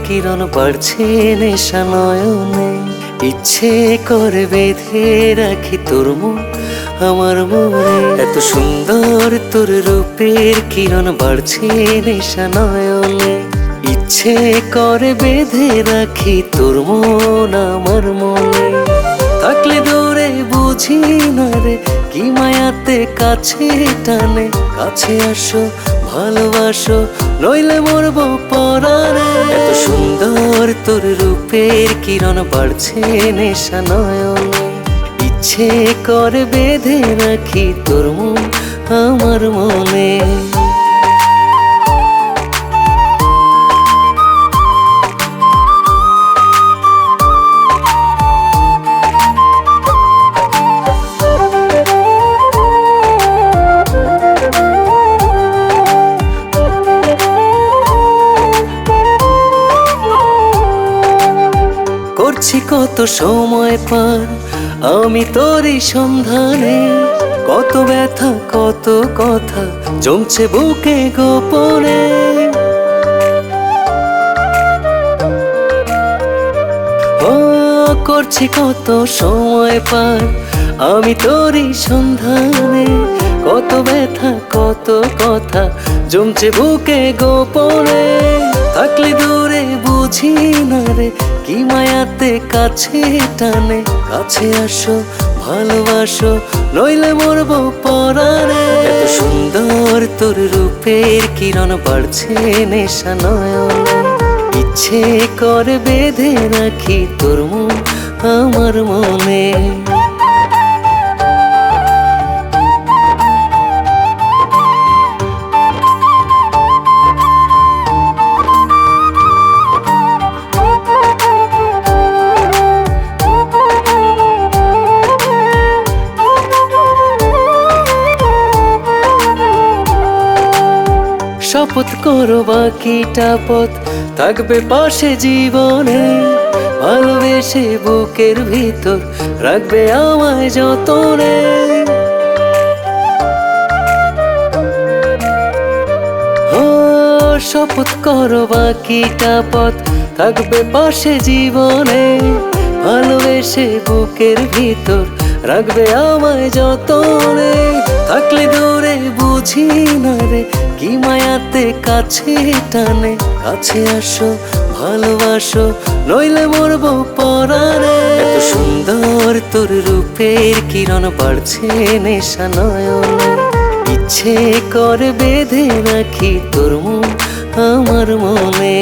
কিরণ বাড়ছে নেশা নয়নে। ইচ্ছে করে বেঁধে রাখি তোর মন আমার মনে। এত সুন্দর তোর রূপের কিরণ বাড়ছে নেশা নয়নে। ইচ্ছে করে বেঁধে রাখি তোর মন আমার মনে। থাকলে দূরে বুঝি না রে কি মায়াতে কাছে টানে। কাছে আসো ভালোবাসো নইলে মরবো পরাণে। এত সুন্দর তোর রূপের কিরণ বাড়ছে নেশা নয়নে। ইচ্ছে করে বেঁধে রাখি তোর মন আমার মনে। করছি কত সময় পার আমি তোরই সন্ধানে। কত ব্যথা কত কথা জমছে বুকে গোপনে। ও করছি কত সময় পার আমি তোরই সন্ধানে। কত ব্যথা কত কথা জমছে বুকে গোপনে। থাকলে দূরে বুঝি না রে কি মায়াতে কাছে টানে। কাছে আসো ভালোবাসো নইলে মরবো পরাণে। এত সুন্দর তোর রূপের কিরণ বাড়ছে নেশা নয়নে। ইচ্ছে করে বেঁধে রাখি তোর মন আমার মনে। শপথ করো বাকিটা পথ থাকবে পাশে জীবনে। ভালোবেসে বুকের ভিতর রাখবে আমায় যতনে। ও শপথ করো বাকিটা পথ থাকবে পাশে জীবনে। ভালোবেসে বুকের ভিতর রাখবে আমায় যতনে। থাকলে দূরে বুঝি না রে কি মায়াতে কাছে টানে। কাছে আসো ভালোবাসো নইলে মরবো পরাণে। এত সুন্দর তোর রূপের কিরণ বাড়ছে নেশা নয়নে। ইচ্ছে করে বেঁধে রাখি তোর মন আমার মনে।